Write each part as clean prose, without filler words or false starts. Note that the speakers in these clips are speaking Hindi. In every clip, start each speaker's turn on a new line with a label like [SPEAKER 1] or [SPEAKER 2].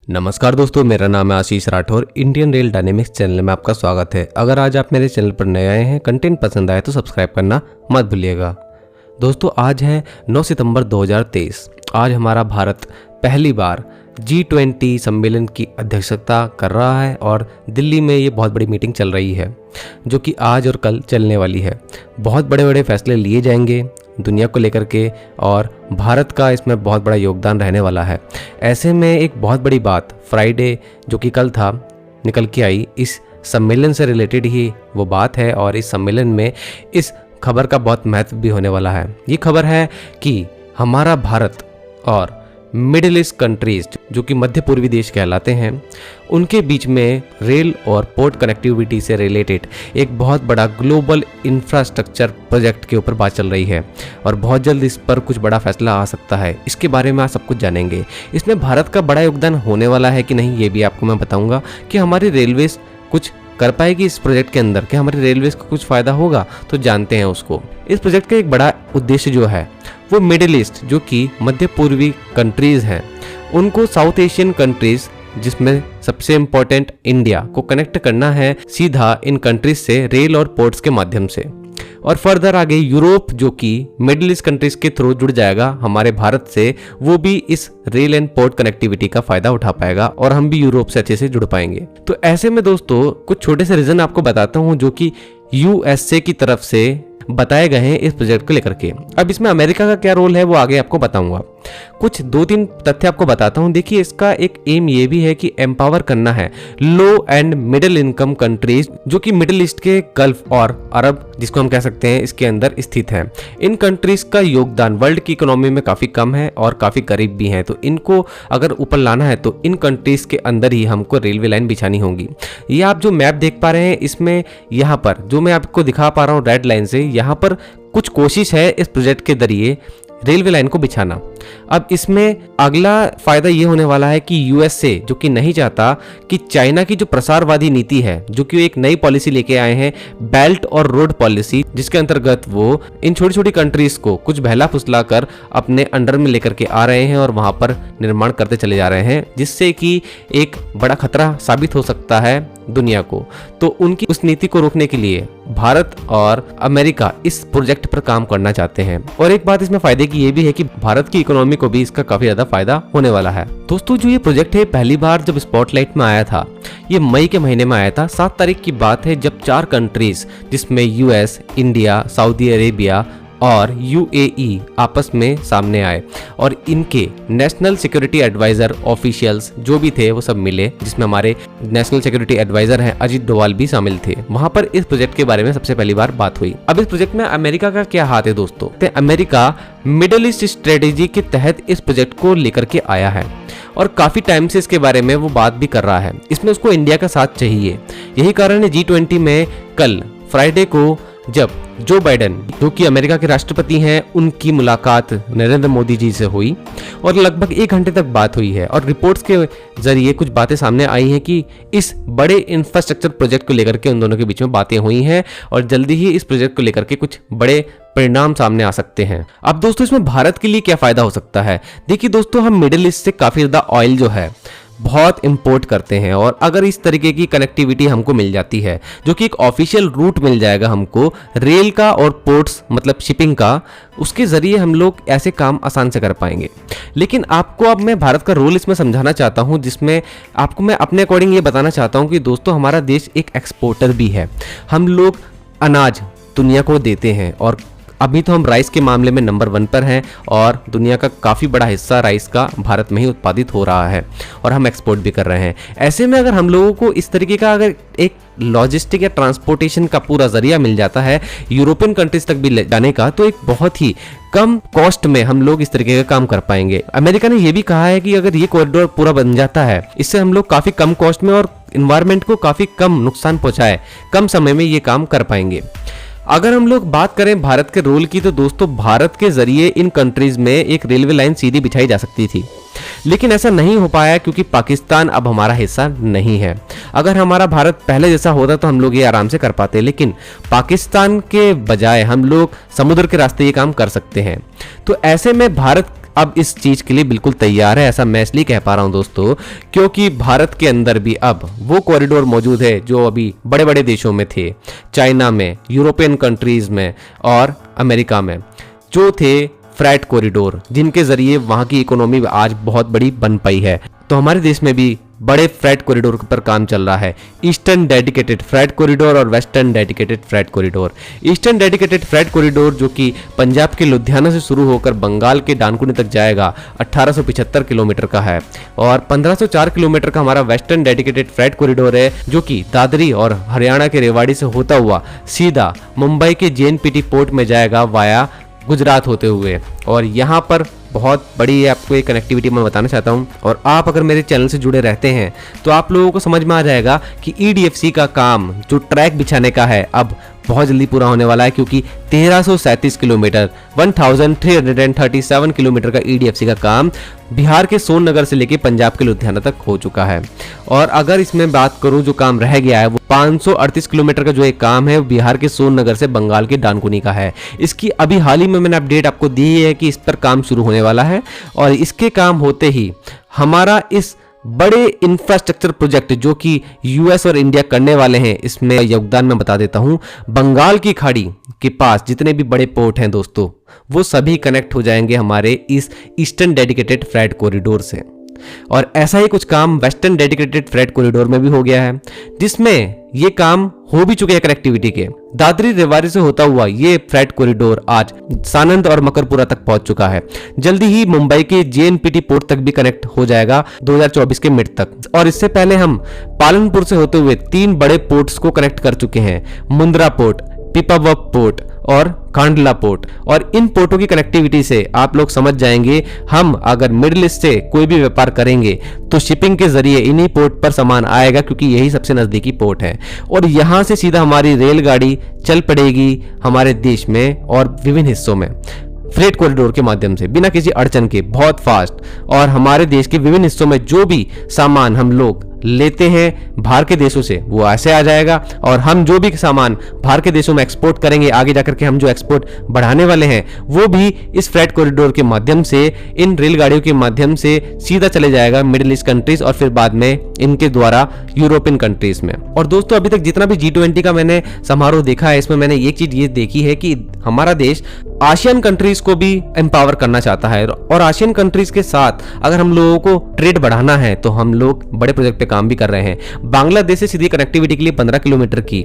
[SPEAKER 1] नमस्कार दोस्तों, मेरा नाम है Ashish Rathore. Indian rail dynamics channel में आपका स्वागत है। अगर आज आप मेरे चैनल पर नए आए हैं, कंटेंट पसंद आए तो सब्सक्राइब करना मत भूलिएगा। दोस्तों, आज है 9 सितंबर 2023। आज हमारा भारत पहली बार G20 सम्मेलन की अध्यक्षता कर रहा है और दिल्ली में ये बहुत बड़ी मीटिंग चल रही है जो कि आज और कल चलने वाली है। बहुत बड़े बड़े फैसले लिए जाएंगे दुनिया को लेकर के और भारत का इसमें बहुत बड़ा योगदान रहने वाला है। ऐसे में एक बहुत बड़ी बात फ्राइडे जो कि कल था निकल के आई, इस सम्मेलन से रिलेटेड ही वो बात है और इस सम्मेलन में इस खबर का बहुत महत्व भी होने वाला है। ये खबर है कि हमारा भारत और मिडिल ईस्ट कंट्रीज जो कि मध्य पूर्वी देश कहलाते हैं, उनके बीच में रेल और पोर्ट कनेक्टिविटी से रिलेटेड एक बहुत बड़ा ग्लोबल इंफ्रास्ट्रक्चर प्रोजेक्ट के ऊपर बात चल रही है और बहुत जल्द इस पर कुछ बड़ा फैसला आ सकता है। इसके बारे में आप सब कुछ जानेंगे। इसमें भारत का बड़ा योगदान होने वाला है कि नहीं, ये भी आपको मैं बताऊंगा कि हमारी रेलवेज कुछ कर पाएगी इस प्रोजेक्ट के अंदर, कि हमारी रेलवेज को कुछ फायदा होगा, तो जानते हैं उसको। इस प्रोजेक्ट का एक बड़ा उद्देश्य जो है वो मिडिल ईस्ट जो कि मध्य पूर्वी कंट्रीज हैं, उनको साउथ एशियन कंट्रीज जिसमें सबसे इम्पोर्टेंट इंडिया को कनेक्ट करना है सीधा इन कंट्रीज से रेल और पोर्ट्स के माध्यम से। और फर्दर आगे यूरोप जो कि मिडिल ईस्ट कंट्रीज के थ्रू जुड़ जाएगा हमारे भारत से, वो भी इस रेल एंड पोर्ट कनेक्टिविटी का फायदा उठा पाएगा और हम भी यूरोप से अच्छे से जुड़ पाएंगे। तो ऐसे में दोस्तों कुछ छोटे से रीजन आपको बताता हूँ जो कि यूएसए की तरफ से बताए गए हैं इस प्रोजेक्ट को लेकर के। अब इसमें अमेरिका का क्या रोल है वो आगे आपको बताऊंगा। कुछ 2-3 तथ्य आपको बताता हूं। देखिए, इसका एक एम ये भी है कि एम्पावर करना है लो एंड मिडिल इनकम कंट्रीज जो कि मिडिल ईस्ट के गल्फ और अरब जिसको हम कह सकते हैं इसके अंदर स्थित है। इन कंट्रीज का योगदान वर्ल्ड की इकोनॉमी में काफी कम है और काफी करीब भी है, तो इनको अगर ऊपर लाना है तो इन कंट्रीज के अंदर ही हमको रेलवे लाइन बिछानी होगी। ये आप जो मैप देख पा रहे हैं, इसमें यहाँ पर जो मैं आपको दिखा पा रहा हूँ रेड लाइन से, यहाँ पर कुछ कोशिश है इस प्रोजेक्ट के जरिए रेलवे लाइन को बिछाना। अब इसमें अगला फायदा ये होने वाला है कि यूएसए जो कि नहीं चाहता कि चाइना की जो प्रसारवादी नीति है, जो कि एक नई पॉलिसी लेके आए हैं बेल्ट और रोड पॉलिसी, जिसके अंतर्गत वो इन छोटी छोटी कंट्रीज को कुछ बहला फुसला कर अपने अंडर में लेकर के आ रहे हैं और वहां पर निर्माण करते चले जा रहे हैं, जिससे कि एक बड़ा खतरा साबित हो सकता है दुनिया को। तो उनकी उस नीति को रोकने के लिए भारत और अमेरिका इस प्रोजेक्ट पर काम करना चाहते हैं। और एक बात इसमें फायदे की ये भी है कि भारत की इकोनॉमी को भी इसका काफी ज्यादा फायदा होने वाला है। दोस्तों, जो ये प्रोजेक्ट है पहली बार जब स्पॉटलाइट में आया था, ये मई के महीने में आया था। 7 तारीख की बात है जब 4 कंट्रीज जिसमें यूएस, इंडिया, सऊदी अरेबिया और यूएई आपस में सामने आए और इनके नेशनल सिक्योरिटी एडवाइजर ऑफिशियल्स जो भी थे वो सब मिले, जिसमें हमारे नेशनल सिक्योरिटी एडवाइजर हैं अजीत डोवाल भी शामिल थे। वहां पर इस प्रोजेक्ट के बारे में सबसे पहली बार बात हुई। अब इस प्रोजेक्ट में अमेरिका का क्या हाथ है दोस्तों? तो अमेरिका मिडिल ईस्ट स्ट्रेटेजी के तहत इस प्रोजेक्ट को लेकर के आया है और काफी टाइम से इसके बारे में वो बात भी कर रहा है। इसमें उसको इंडिया का साथ चाहिए। यही कारण है G20 में कल फ्राइडे को जब जो बाइडेन जो कि अमेरिका के राष्ट्रपति हैं, उनकी मुलाकात नरेंद्र मोदी जी से हुई और लगभग 1 घंटे तक बात हुई है और रिपोर्ट्स के जरिए कुछ बातें सामने आई हैं कि इस बड़े इंफ्रास्ट्रक्चर प्रोजेक्ट को लेकर के उन दोनों के बीच में बातें हुई हैं और जल्दी ही इस प्रोजेक्ट को लेकर के कुछ बड़े परिणाम सामने आ सकते हैं। अब दोस्तों, इसमें भारत के लिए क्या फायदा हो सकता है? देखिए दोस्तों, हम मिडिल ईस्ट से काफी ज्यादा ऑयल जो है बहुत इंपोर्ट करते हैं और अगर इस तरीके की कनेक्टिविटी हमको मिल जाती है, जो कि एक ऑफिशियल रूट मिल जाएगा हमको रेल का और पोर्ट्स मतलब शिपिंग का, उसके जरिए हम लोग ऐसे काम आसान से कर पाएंगे। लेकिन आपको अब मैं भारत का रोल इसमें समझाना चाहता हूं, जिसमें आपको मैं अपने अकॉर्डिंग ये बताना चाहता हूं कि दोस्तों, हमारा देश एक एक्सपोर्टर भी है। हम लोग अनाज दुनिया को देते हैं और अभी तो हम राइस के मामले में नंबर 1 पर हैं और दुनिया का काफ़ी बड़ा हिस्सा राइस का भारत में ही उत्पादित हो रहा है और हम एक्सपोर्ट भी कर रहे हैं। ऐसे में अगर हम लोगों को इस तरीके का अगर एक लॉजिस्टिक या ट्रांसपोर्टेशन का पूरा जरिया मिल जाता है यूरोपियन कंट्रीज तक भी ले जाने का, तो एक बहुत ही कम कॉस्ट में हम लोग इस तरीके का काम कर पाएंगे। अमेरिका ने यह भी कहा है कि अगर ये कॉरिडोर पूरा बन जाता है, इससे हम लोग काफ़ी कम कॉस्ट में और इन्वायरमेंट को काफ़ी कम नुकसान पहुंचाए कम समय में ये काम कर पाएंगे। अगर हम लोग बात करें भारत के रोल की, तो दोस्तों, भारत के जरिए इन कंट्रीज में एक रेलवे लाइन सीधी बिछाई जा सकती थी, लेकिन ऐसा नहीं हो पाया क्योंकि पाकिस्तान अब हमारा हिस्सा नहीं है। अगर हमारा भारत पहले जैसा होता तो हम लोग ये आराम से कर पाते, लेकिन पाकिस्तान के बजाय हम लोग समुद्र के रास्ते ये काम कर सकते हैं। तो ऐसे में भारत अब इस चीज के लिए बिल्कुल तैयार है। ऐसा मैं इसलिए कह पा रहा हूं दोस्तों, क्योंकि भारत के अंदर भी अब वो कॉरिडोर मौजूद है जो अभी बड़े बड़े देशों में थे, चाइना में, यूरोपियन कंट्रीज में और अमेरिका में, जो थे फ्रेट कॉरिडोर, जिनके जरिए वहां की इकोनॉमी आज बहुत बड़ी बन पाई है। तो हमारे देश में भी बड़े फ्रेट कॉरिडोर पर काम चल रहा है, ईस्टर्न डेडिकेटेड फ्रेट कॉरिडोर और western dedicated freight corridor. Eastern dedicated freight corridor जो कि पंजाब के लुधियाना से शुरू होकर बंगाल के डानकुनी तक जाएगा, 1875 किलोमीटर का है, और 1504 किलोमीटर का हमारा वेस्टर्न डेडिकेटेड फ्रेट कॉरिडोर है, जो कि दादरी और हरियाणा के रेवाड़ी से होता हुआ सीधा मुंबई के जेएनपीटी पोर्ट में जाएगा वाया गुजरात होते हुए। और यहाँ पर बहुत बड़ी है, आपको एक कनेक्टिविटी मैं बताना चाहता हूँ। और आप अगर मेरे चैनल से जुड़े रहते हैं तो आप लोगों को समझ में आ जाएगा कि ईडीएफसी का काम जो ट्रैक बिछाने का है अब बहुत जल्दी पूरा होने वाला है, क्योंकि 1337 किलोमीटर 1337 किलोमीटर का ईडीएफसी का काम बिहार के सोननगर से लेके पंजाब के लुधियाना तक हो चुका है। और अगर इसमें बात करूं जो काम रह गया है, वो 538 किलोमीटर का जो एक काम है बिहार के सोननगर से बंगाल के डानकुनी का है। इसकी अभी हाल ही में मैंने अपडेट आपको दी है कि इस पर काम शुरू होने वाला है, और इसके काम होते ही हमारा इस बड़े इंफ्रास्ट्रक्चर प्रोजेक्ट जो कि यूएस और इंडिया करने वाले हैं, इसमें योगदान मैं बता देता हूं। बंगाल की खाड़ी के पास जितने भी बड़े पोर्ट हैं दोस्तों, वो सभी कनेक्ट हो जाएंगे हमारे इस ईस्टर्न डेडिकेटेड फ्रेट कॉरिडोर से। और ऐसा ही कुछ काम वेस्टर्न डेडिकेटेड फ्रेट कॉरिडोर में भी हो गया है, जिसमें ये काम हो भी चुके हैं कनेक्टिविटी के। दादरी रेवाड़ी से होता हुआ ये फ्रेट कॉरिडोर आज सानंद और मकरपुरा तक पहुंच चुका है। जल्दी ही मुंबई के जेएनपीटी पोर्ट तक भी कनेक्ट हो जाएगा 2024 के मिड तक। और इससे पहले हम पालनपुर से होते हुए 3 बड़े पोर्ट्स को कनेक्ट कर चुके हैं, मुंद्रा पोर्ट, पिपावव पोर्ट और कांडला पोर्ट। और इन पोर्टों की कनेक्टिविटी से आप लोग समझ जाएंगे, हम अगर मिडिल ईस्ट से कोई भी व्यापार करेंगे तो शिपिंग के जरिए इन्हीं पोर्ट पर सामान आएगा, क्योंकि यही सबसे नजदीकी पोर्ट है। और यहां से सीधा हमारी रेलगाड़ी चल पड़ेगी हमारे देश में और विभिन्न हिस्सों में फ्रेट कॉरिडोर के माध्यम से, बिना किसी अड़चन के, बहुत फास्ट। और हमारे देश के विभिन्न हिस्सों में जो भी सामान हम लोग लेते हैं बाहर के देशों से, वो ऐसे आ जाएगा। और हम जो भी सामान बाहर के देशों में एक्सपोर्ट करेंगे, आगे जाकर के हम जो एक्सपोर्ट बढ़ाने वाले हैं, वो भी इस फ्रेट कॉरिडोर के माध्यम से, इन रेलगाड़ियों के माध्यम से सीधा चले जाएगा मिडिल ईस्ट कंट्रीज और फिर बाद में इनके द्वारा यूरोपियन कंट्रीज में। और दोस्तों अभी तक जितना भी G20 का मैंने समारोह देखा है, इसमें मैंने एक चीज ये देखी है कि हमारा देश आसियान कंट्रीज को भी एम्पावर करना चाहता है। और आसियान कंट्रीज के साथ अगर हम लोगों को ट्रेड बढ़ाना है तो हम लोग बड़े प्रोजेक्ट पे काम भी कर रहे हैं। बांग्लादेश से सीधी कनेक्टिविटी के लिए 15 किलोमीटर की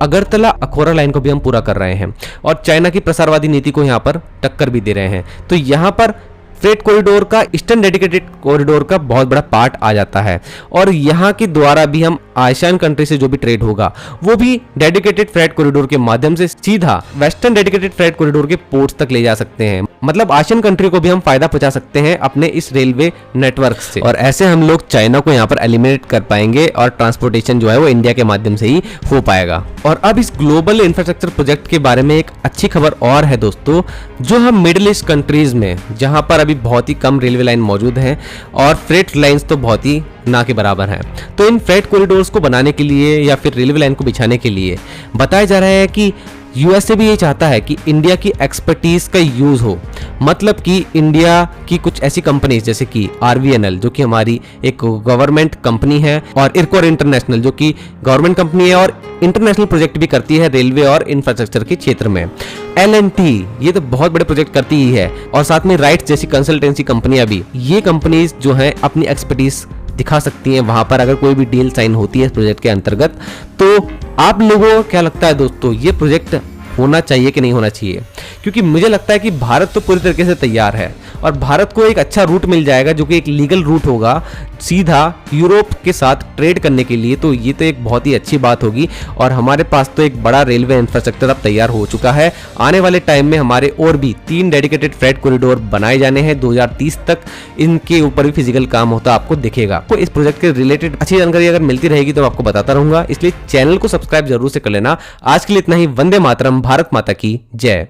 [SPEAKER 1] अगरतला अखोरा लाइन को भी हम पूरा कर रहे हैं, और चाइना की प्रसारवादी नीति को यहां पर टक्कर भी दे रहे हैं। तो यहां पर फ्रेट कॉरिडोर का, ईस्टर्न डेडिकेटेड कॉरिडोर का बहुत बड़ा पार्ट आ जाता है। और यहाँ के द्वारा भी हम आसियान कंट्री से जो भी ट्रेड होगा वो भी डेडिकेटेड फ्रेट कॉरिडोर के माध्यम से सीधा वेस्टर्न डेडिकेटेड फ्रेट कॉरिडोर के पोर्ट्स तक ले जा सकते हैं। मतलब आसियान कंट्री को भी हम फायदा पहुंचा सकते हैं अपने इस रेलवे नेटवर्क से। और ऐसे हम लोग चाइना को यहाँ पर एलिमिनेट कर पाएंगे और ट्रांसपोर्टेशन जो है वो इंडिया के माध्यम से ही हो पाएगा। और अब इस ग्लोबल इंफ्रास्ट्रक्चर प्रोजेक्ट के बारे में एक अच्छी खबर और है दोस्तों, जो हम मिडिल ईस्ट कंट्रीज में, जहां पर अभी बहुत ही कम रेलवे लाइन मौजूद है और फ्रेट लाइंस तो बहुत ही ना के बराबर हैं, तो इन फ्रेट कॉरिडोर्स को बनाने के लिए या फिर रेलवे लाइन को बिछाने के लिए बताया जा रहा है कि यूएसए भी ये चाहता है कि इंडिया की एक्सपर्टीज का यूज हो। मतलब कि इंडिया की कुछ ऐसी कंपनीज जैसे कि आरवीएनएल जो कि हमारी एक गवर्नमेंट कंपनी है, और इरकोर इंटरनेशनल जो कि गवर्नमेंट कंपनी है और इंटरनेशनल प्रोजेक्ट भी करती है रेलवे और इंफ्रास्ट्रक्चर के क्षेत्र में। एल&टी ये तो बहुत बड़े प्रोजेक्ट करती ही है, और साथ में राइट्स जैसी कंसल्टेंसी कंपनियां भी, ये कंपनीज जो हैं अपनी एक्सपर्टीज दिखा सकती हैं वहां पर अगर कोई भी डील साइन होती है इस प्रोजेक्ट के अंतर्गत। तो आप लोगों को क्या लगता है दोस्तों, ये प्रोजेक्ट होना चाहिए कि नहीं होना चाहिए? क्योंकि मुझे लगता है कि भारत तो पूरी तरीके से तैयार है और भारत को एक अच्छा रूट मिल जाएगा जो कि एक लीगल रूट होगा सीधा यूरोप के साथ ट्रेड करने के लिए। तो ये तो एक बहुत ही अच्छी बात होगी और हमारे पास तो एक बड़ा रेलवे इंफ्रास्ट्रक्चर अब तैयार हो चुका है। आने वाले टाइम में हमारे और भी 3 डेडिकेटेड फ्रेट कॉरिडोर बनाए जाने हैं 2030 तक। इनके ऊपर भी फिजिकल काम होता आपको दिखेगा। तो इस प्रोजेक्ट के रिलेटेड अच्छी जानकारी अगर मिलती रहेगी तो आपको बताता रहूंगा, इसलिए चैनल को सब्सक्राइब जरूर से कर लेना। आज के लिए इतना ही। वंदे मातरम। भारत माता की जय।